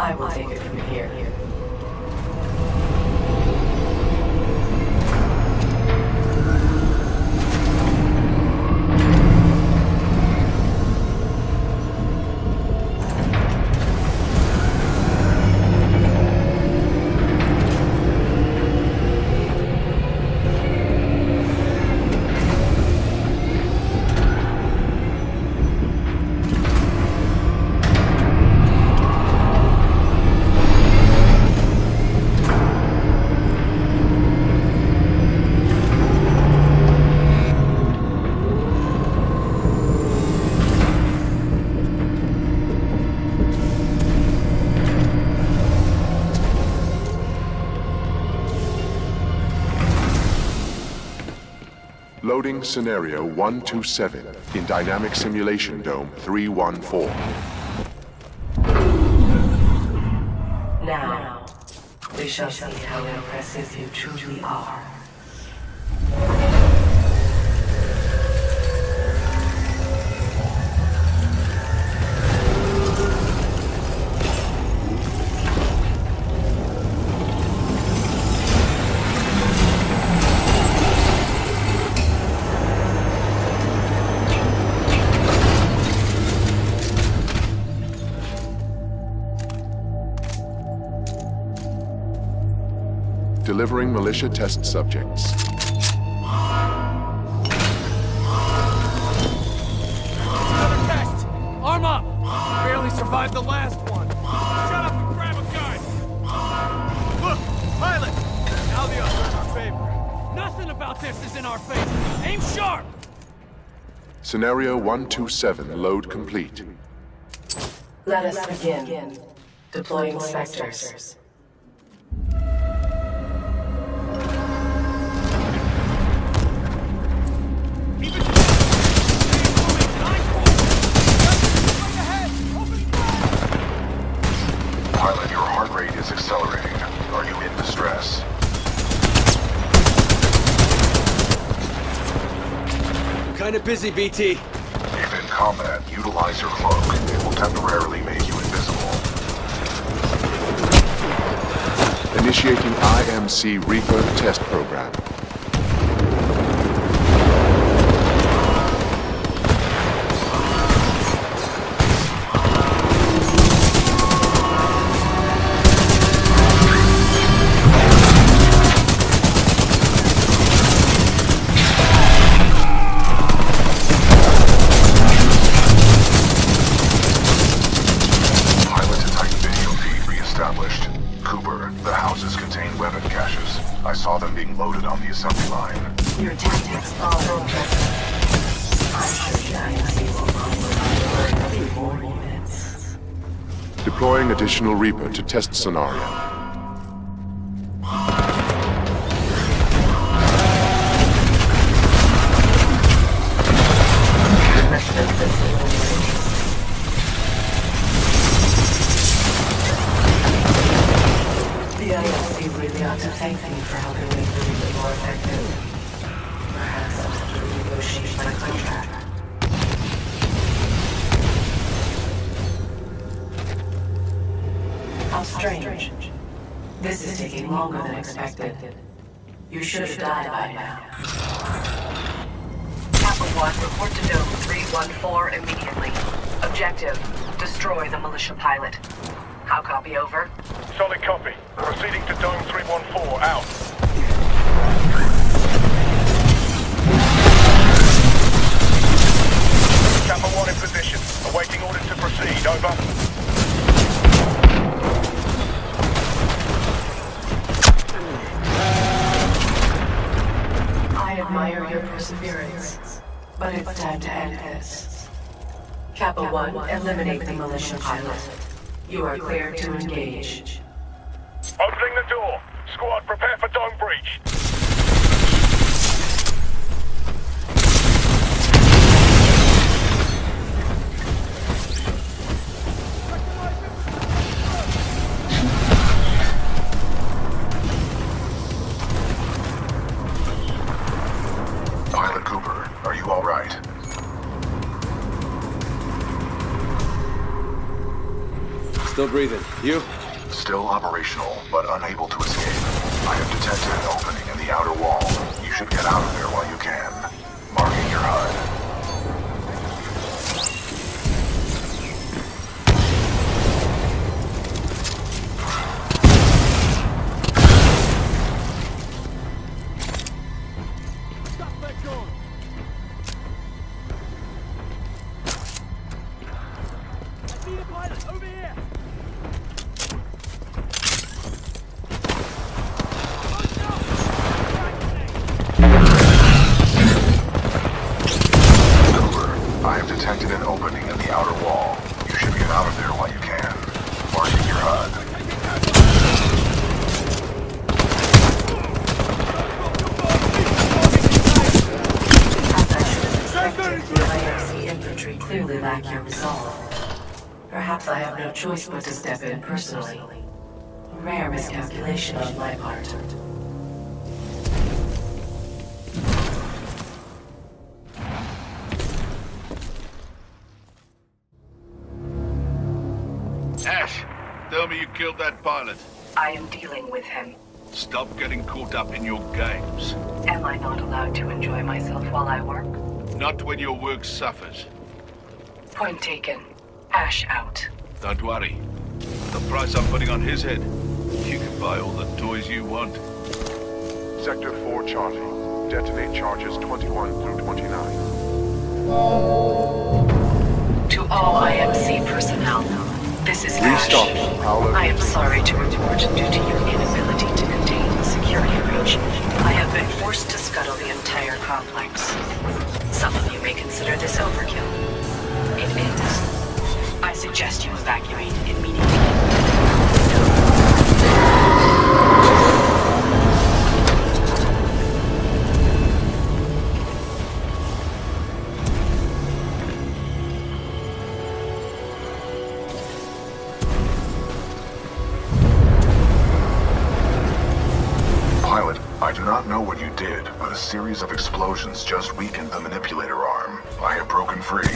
I will take it from here. Loading Scenario 127 in Dynamic Simulation Dome 314. Now, we shall see how impressive you truly are. Delivering militia test subjects. Another test! Arm up! Barely survived the last one. Shut up and grab a gun! Look! Pilot! Now the odds are in our favor. Nothing about this is in our favor. Aim sharp! Scenario 127 load complete. Let us begin. Deploying Spectres. Pilot, your heart rate is accelerating. Are you in distress? Kinda busy, BT. If in combat, utilize your cloak. It will temporarily make you invisible. Initiating IMC Reaper test program. I saw them being loaded on the assembly line. Your tactics are impressive. I'm sure the IMC will only need more units. Deploying additional Reaper to test scenario. The IMC really ought to thank me for helping make the Reaper more effective. Perhaps I'll have to renegotiate my contract. How strange. This is taking longer than expected. You should have died by now. Kappa 1, report to Dome 314 immediately. Objective, destroy the militia pilot. How copy, over? Solid copy. Proceeding to Dome 314, out. Kappa 1 in position. Awaiting orders to proceed, over. I admire your perseverance, but it's time to end this. Kappa 1, eliminate the militia pilot. You are cleared to engage. Opening the door. Squad, prepare for dome breach. Pilot Cooper, are you all right? Still breathing. You? Still operational, but unable to escape. I have detected an opening in the outer wall. You should get out of there while you can. Marking your HUD. I have detected an opening in the outer wall. You should get out of there while you can. Marking your HUD. As I should have expected, the IFC infantry clearly lack your resolve. Perhaps I have no choice but to step in personally. A rare miscalculation on my part. Ash, tell me you killed that pilot. I am dealing with him. Stop getting caught up in your games. Am I not allowed to enjoy myself while I work? Not when your work suffers. Point taken. Ash out. Don't worry. The price I'm putting on his head, you can buy all the toys you want. Sector 4 charging. Detonate charges 21 through 29. To all IMC personnel, this is Ash. I am sorry to report, due to your inability to contain the security breach, I have been forced to scuttle the entire complex. Some of you may consider this overkill. It is. I suggest you evacuate immediately. Pilot, I do not know what you did, but a series of explosions just weakened the manipulator arm. I have broken free.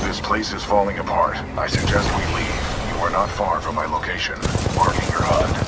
This place is falling apart. I suggest we leave. You are not far from my location. Marking your HUD.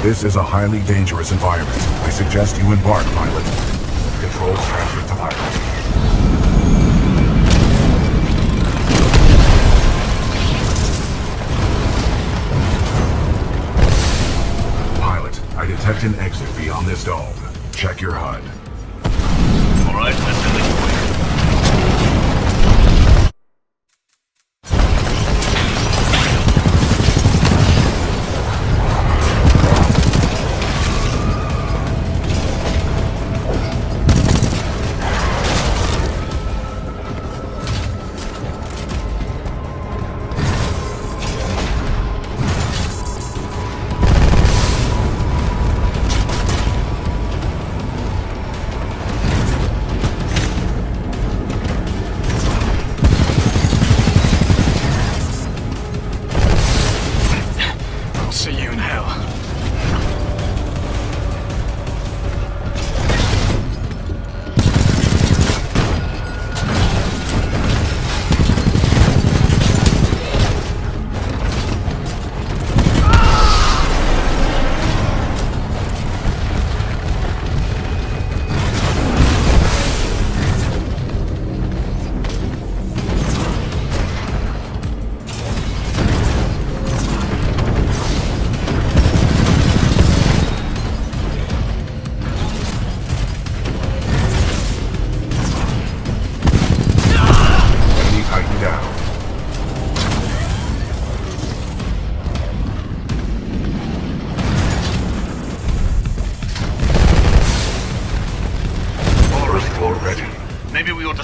This is a highly dangerous environment. I suggest you embark, pilot. Controls transferred to pilot. Pilot, I detect an exit beyond this dome. Check your HUD. All right, let's do it.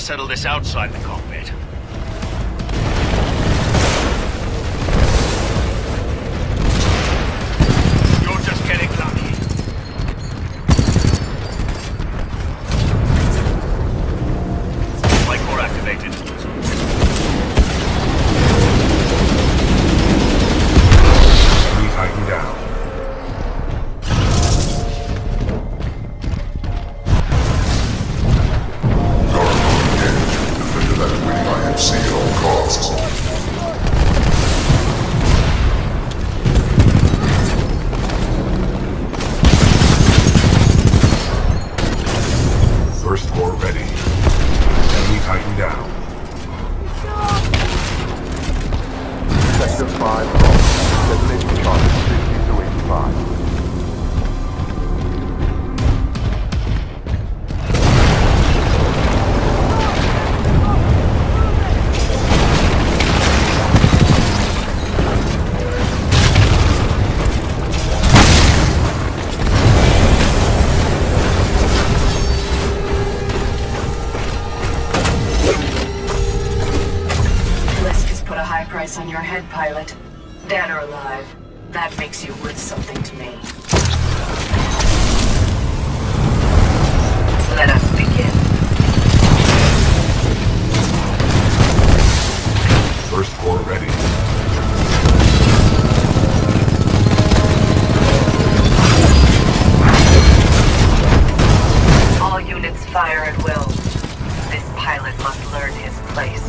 settle this outside the cockpit. You're just getting lucky. Flight core activated. We tighten down. See at all costs. First core ready. Enemy tighten down. Sector 5 wrong. Detonation charge 50 to 85. Price on your head, pilot. Dead or alive. That makes you worth something to me. Let us begin. First core ready. All units fire at will. This pilot must learn his place.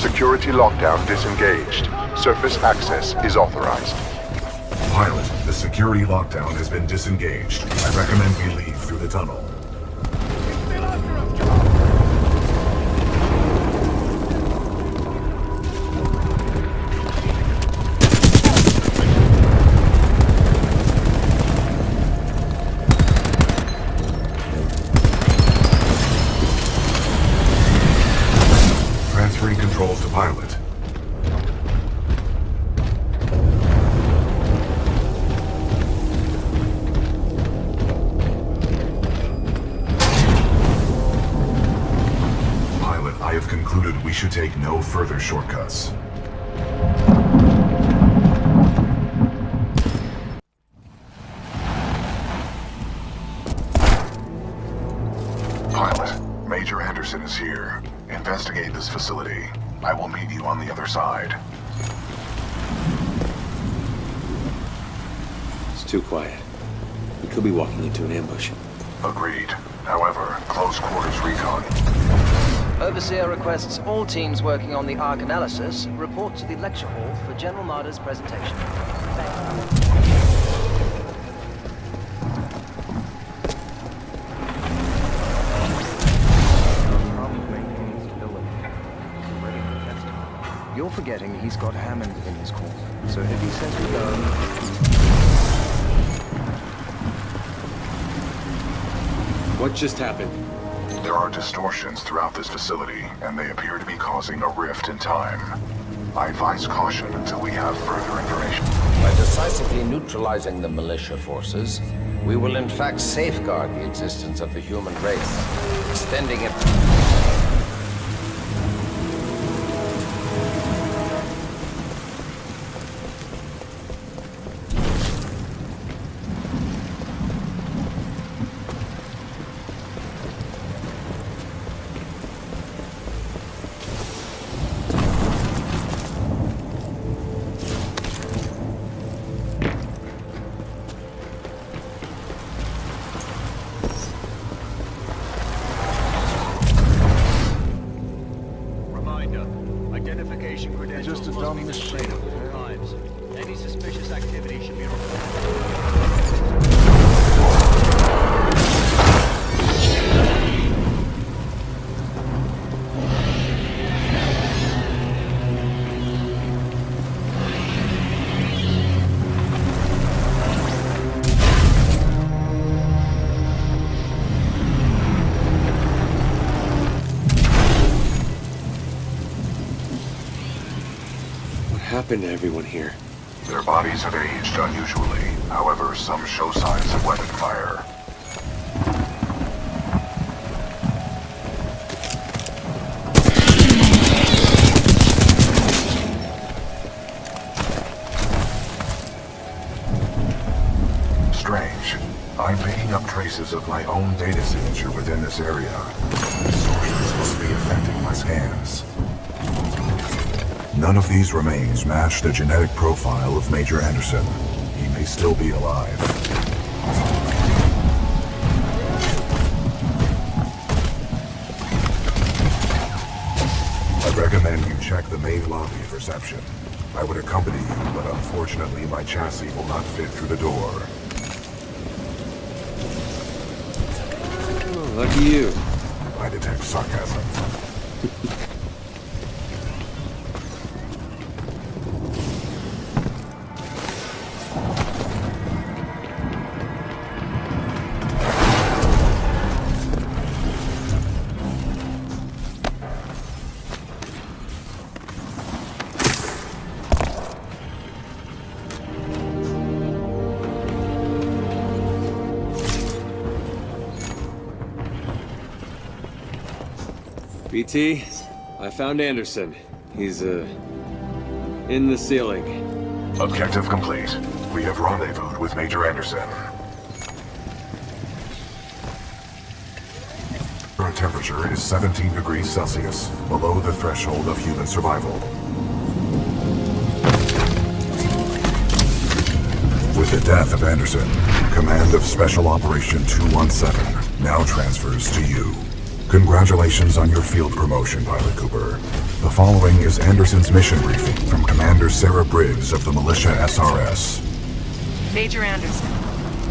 Security lockdown disengaged. Surface access is authorized. Pilot, the security lockdown has been disengaged. I recommend we leave through the tunnel. Transferring controls to pilot. Pilot, I have concluded we should take no further shortcuts. Pilot, Major Anderson is here. Investigate this facility. I will meet you on the other side. It's too quiet. We could be walking into an ambush. Agreed. However, close quarters recon. Overseer requests all teams working on the Ark analysis report to the lecture hall for General Marder's presentation. Thank you. You're forgetting he's got Hammond in his corner. So if he says we go... What just happened? There are distortions throughout this facility, and they appear to be causing a rift in time. I advise caution until we have further information. By decisively neutralizing the militia forces, we will in fact safeguard the existence of the human race, extending it... activity should be... What happened to everyone here? Their bodies have aged unusually. However, some show signs of weapon fire. Strange. I'm picking up traces of my own data signature within this area. Distortions must be affecting my scans. None of these remains match the genetic profile of Major Anderson. He may still be alive. I recommend you check the main lobby of reception. I would accompany you, but unfortunately my chassis will not fit through the door. Oh, lucky you. I detect sarcasm. BT, I found Anderson. He's, in the ceiling. Objective complete. We have rendezvoused with Major Anderson. Current temperature is 17 degrees Celsius, below the threshold of human survival. With the death of Anderson, command of Special Operation 217 now transfers to you. Congratulations on your field promotion, Pilot Cooper. The following is Anderson's mission briefing from Commander Sarah Briggs of the Militia SRS. Major Anderson,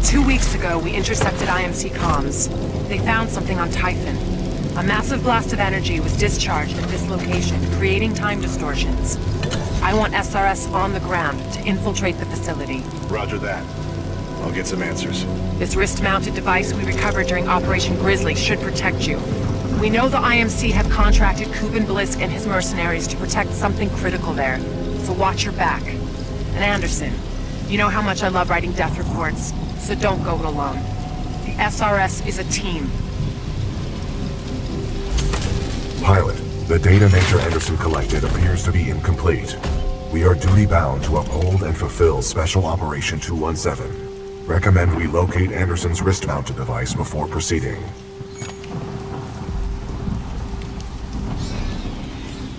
2 weeks ago we intercepted IMC comms. They found something on Typhon. A massive blast of energy was discharged at this location, creating time distortions. I want SRS on the ground to infiltrate the facility. Roger that. I'll get some answers. This wrist-mounted device we recovered during Operation Grizzly should protect you. We know the IMC have contracted Kuben Blisk and his mercenaries to protect something critical there, so watch your back. And Anderson, you know how much I love writing death reports, so don't go it alone. The SRS is a team. Pilot, the data Major Anderson collected appears to be incomplete. We are duty-bound to uphold and fulfill Special Operation 217. Recommend we locate Anderson's wrist-mounted device before proceeding.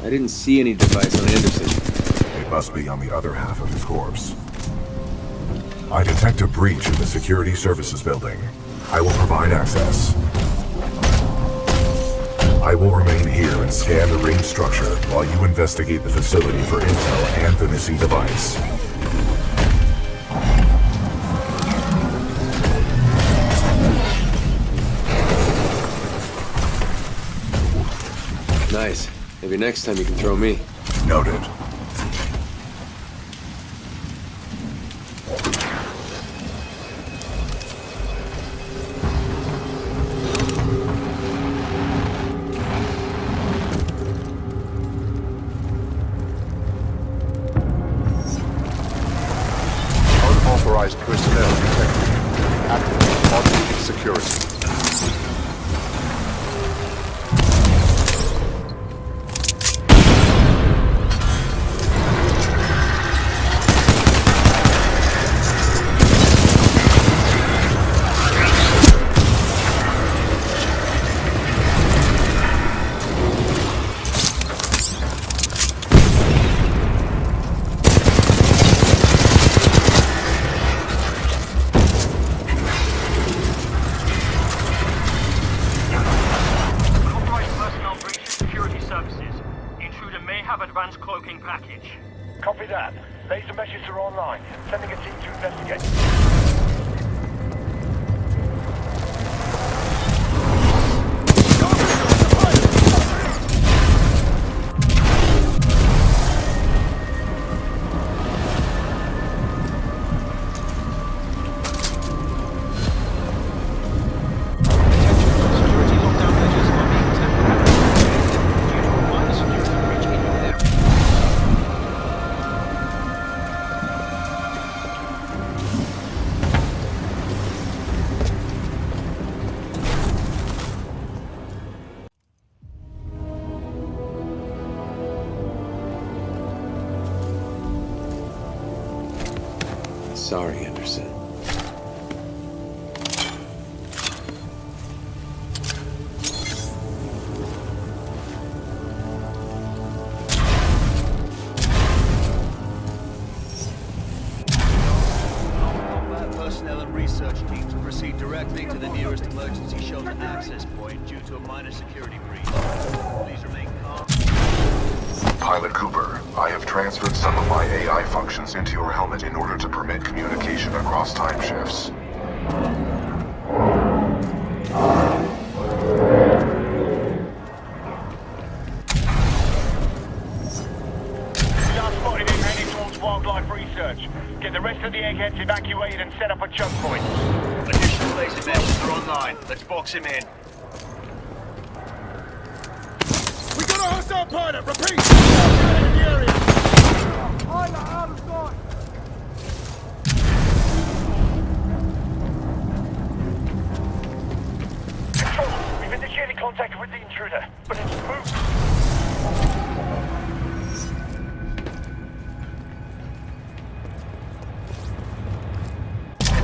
I didn't see any device on Anderson. It must be on the other half of his corpse. I detect a breach in the Security Services building. I will provide access. I will remain here and scan the ring structure while you investigate the facility for intel and the missing device. Nice. Maybe next time you can throw me. Noted. Unauthorized personnel detected. Active automated security. Advanced cloaking package. Copy that. Laser meshes are online. Sending a team to investigate. Sorry, Anderson. Personnel and research teams will proceed directly to the nearest emergency shelter access point due to a minor security breach. Please remain calm. Pilot Cooper, I have transferred some of my AI functions into your helmet in order to permit communication across time shifts. Just spotted him heading towards wildlife research. Get the rest of the eggheads evacuated and set up a choke point. Additional laser vessels are online. Let's box him in. We got a hostile pilot! Repeat! Hostile in the area! Pilot out of sight! Control, we've indicated contact with the intruder, but it's moved.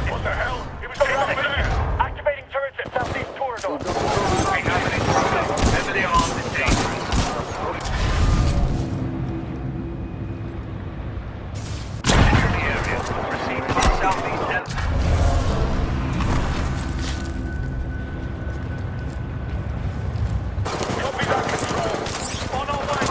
What the hell? It was over there! Activating turrets at southeast corridor. We have an intruder. Heavily armed and dangerous. Enter the area. Proceed to the southeast end. Copy that, Control. On our way.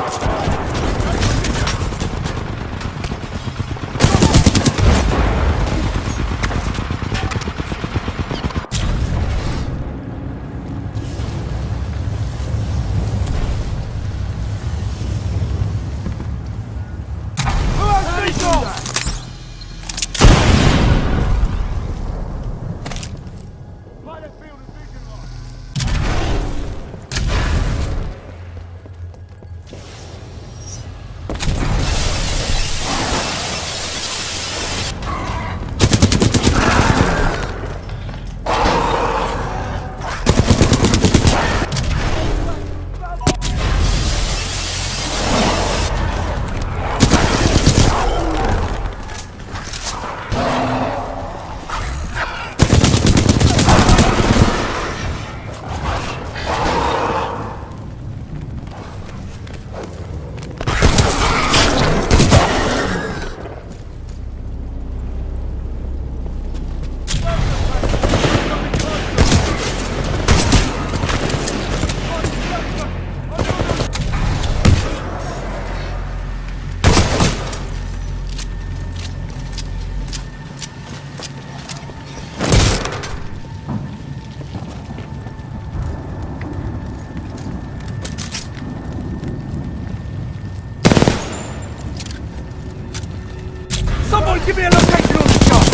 Someone give me a location on the chart!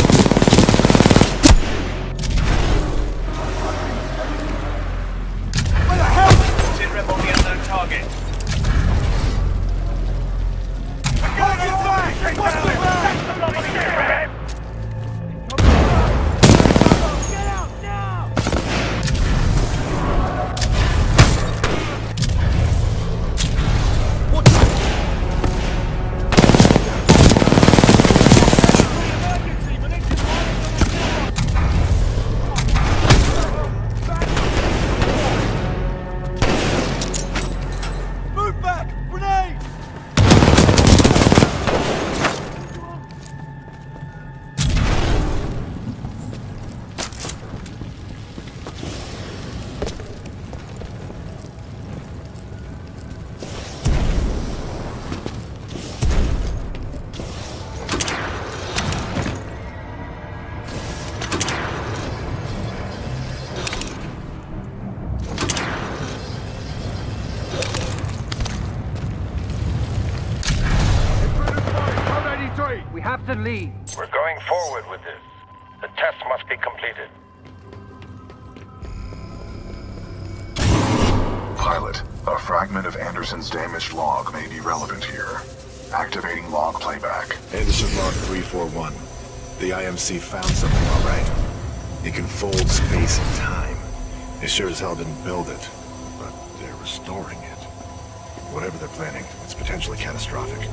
Where the hell? Sit rep on the unknown target. Hold your flag! What's the flag? Get out now! Watch it! good lead. We're going forward with this. The test must be completed. Pilot, a fragment of Anderson's damaged log may be relevant here. Activating log playback. Anderson log 341. The IMC found something, all right. It can fold space and time. They sure as hell didn't build it, but they're restoring it. Whatever they're planning, it's potentially catastrophic.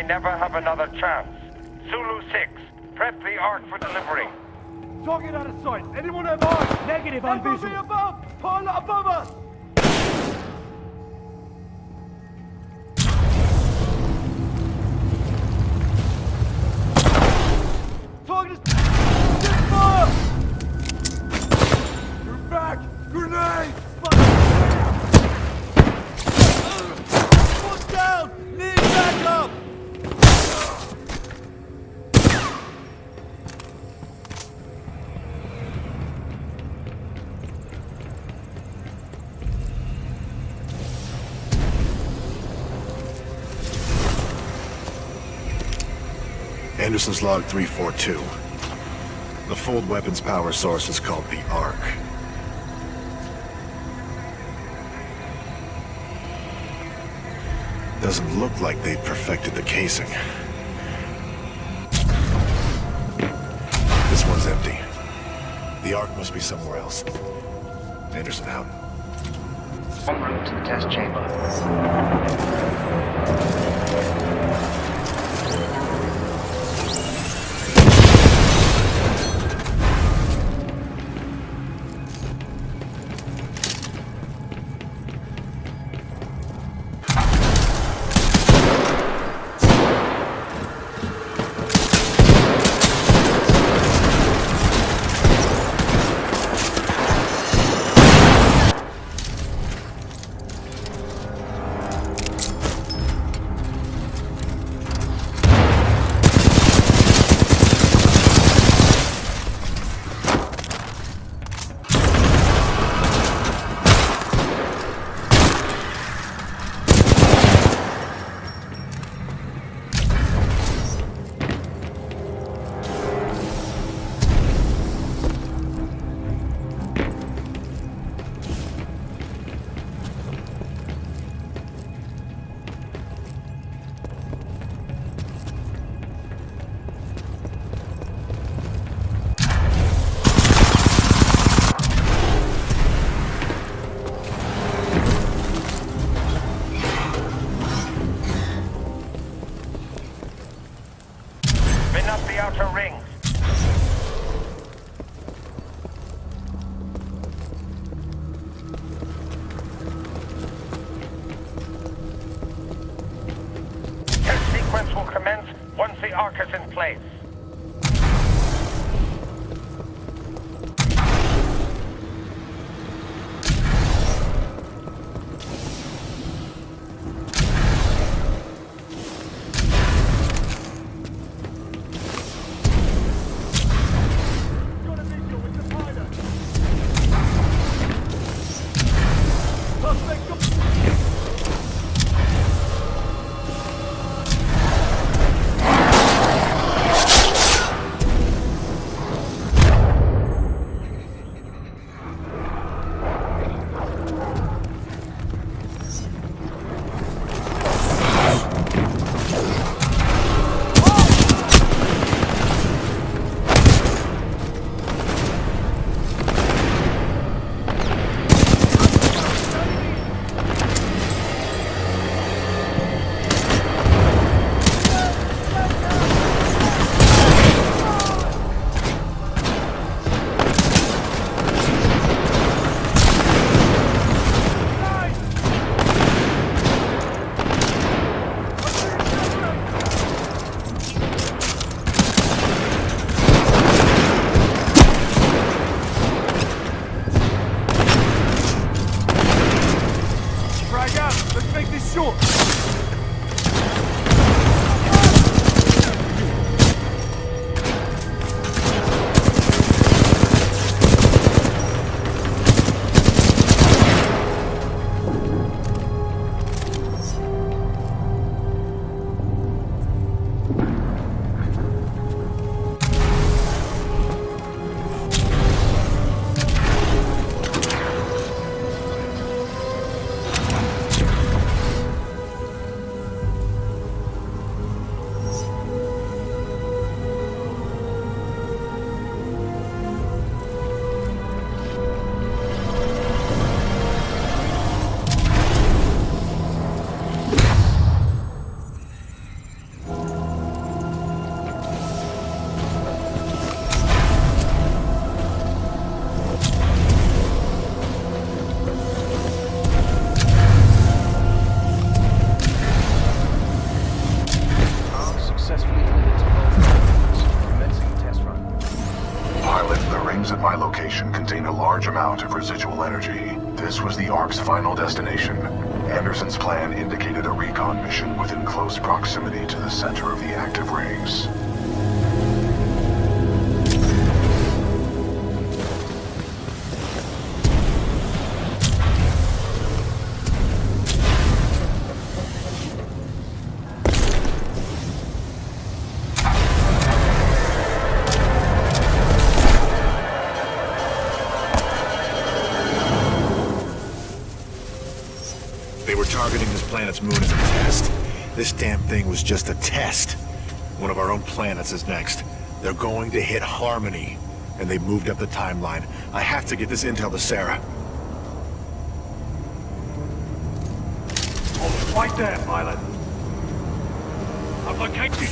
Never have another chance. Zulu 6, prep the Ark for delivery. Target out of sight. Anyone have eyes? Negative on vision. Above! Pilot above us! Target is... fire! You're back! Grenade! One down! Need backup! Anderson's log 342. The fold weapons power source is called the Ark. Doesn't look like they've perfected the casing. This one's empty. The Ark must be somewhere else. Anderson out. En route to the test chamber. frames at my location contain a large amount of residual energy. This was the Ark's final destination. Anderson's plan indicated a recon mission within close proximity to the center of the active rings. Targeting this planet's moon is a test. This damn thing was just a test. One of our own planets is next. They're going to hit Harmony, and they moved up the timeline. I have to get this intel to Sarah. Hold right there, pilot. I've located you.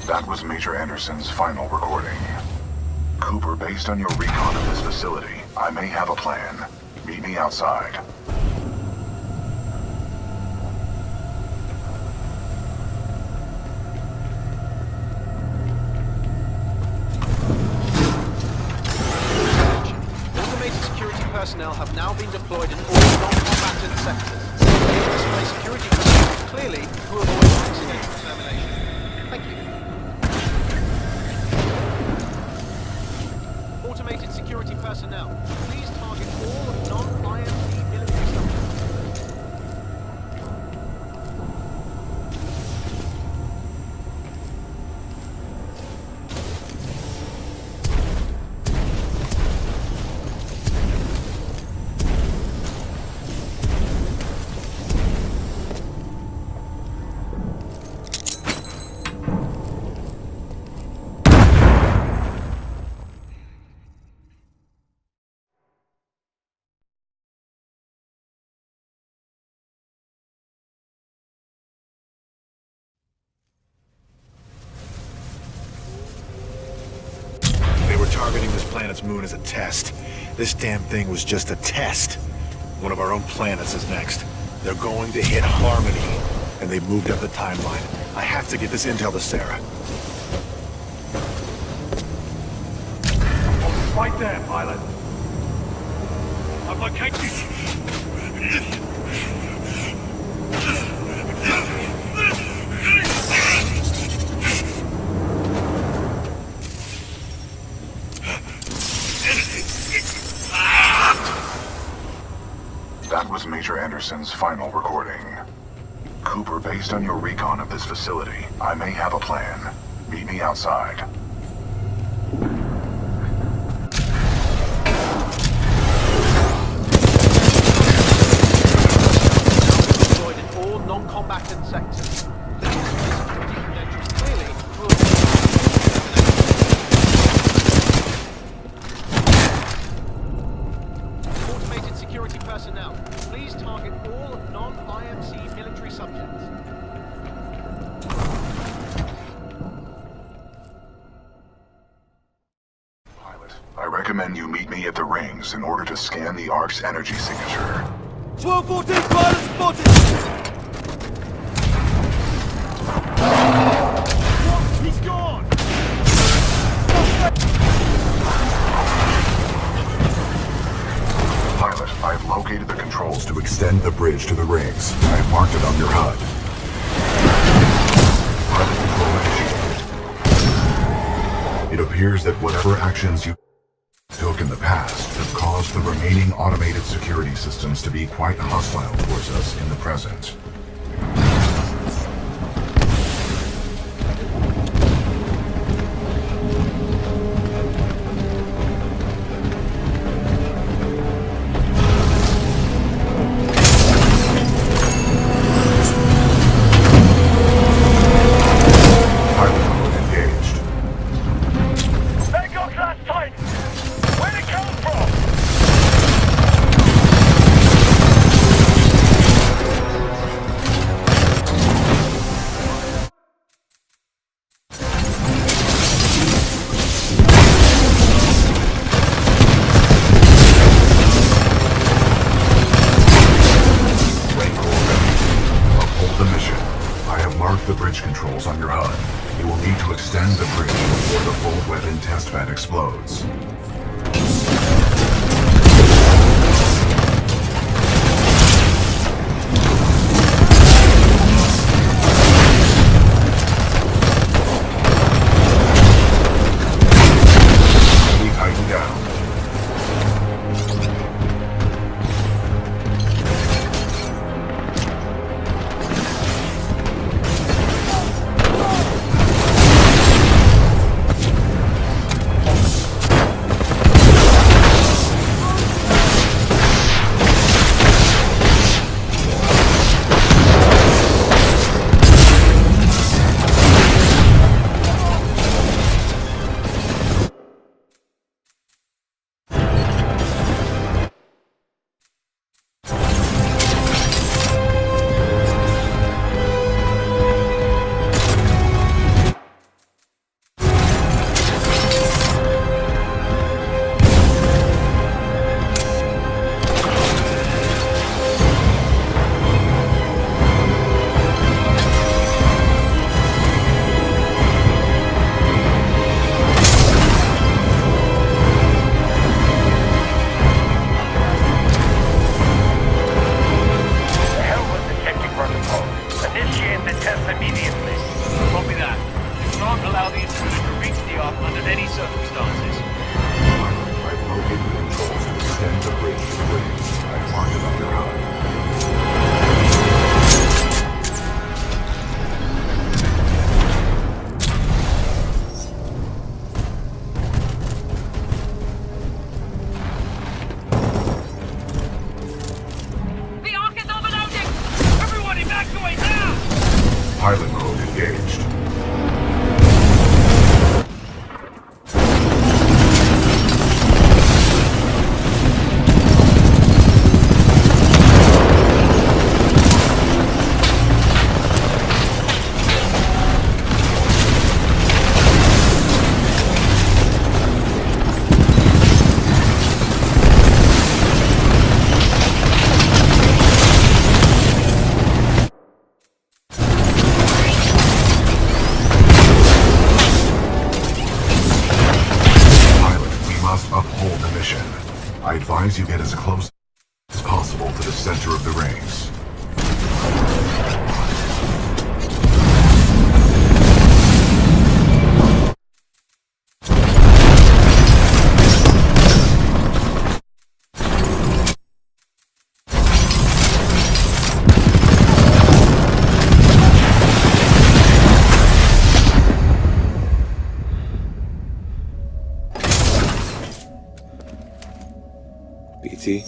That was Major Anderson's final recording. Cooper, based on your recon of this facility, I may have a plan. Meet me outside. Automated security personnel have now been deployed in all non-combatant sectors. Display security personnel clearly to avoid accidental termination. Thank you. Automated security personnel, please target all non-IMC military subjects. Targeting this planet's moon is a test. This damn thing was just a test. One of our own planets is next. They're going to hit Harmony, and they moved up the timeline. I have to get this intel to Sarah. Hold right there, pilot. I've located you. That was Major Anderson's final recording. Cooper, based on your recon of this facility, I may have a plan. Meet me outside. Deployed in all non-combatant sectors. Clearly, automated security personnel, please target all non-IMC military subjects. Pilot, I recommend you meet me at the rings in order to scan the Ark's energy signature. 1214 pilot spotted! What? He's gone! Pilot, I've located the controls To extend the bridge to the rings, I've marked it on your HUD. Pilot control initiated. It appears that whatever actions you took in the past have caused the remaining automated security systems to be quite hostile towards us in the present. Extend the bridge before the full weapon test bed explodes. Tighten down. Pilot mode engaged. I advise you get as close as possible to the center of the rings. BT?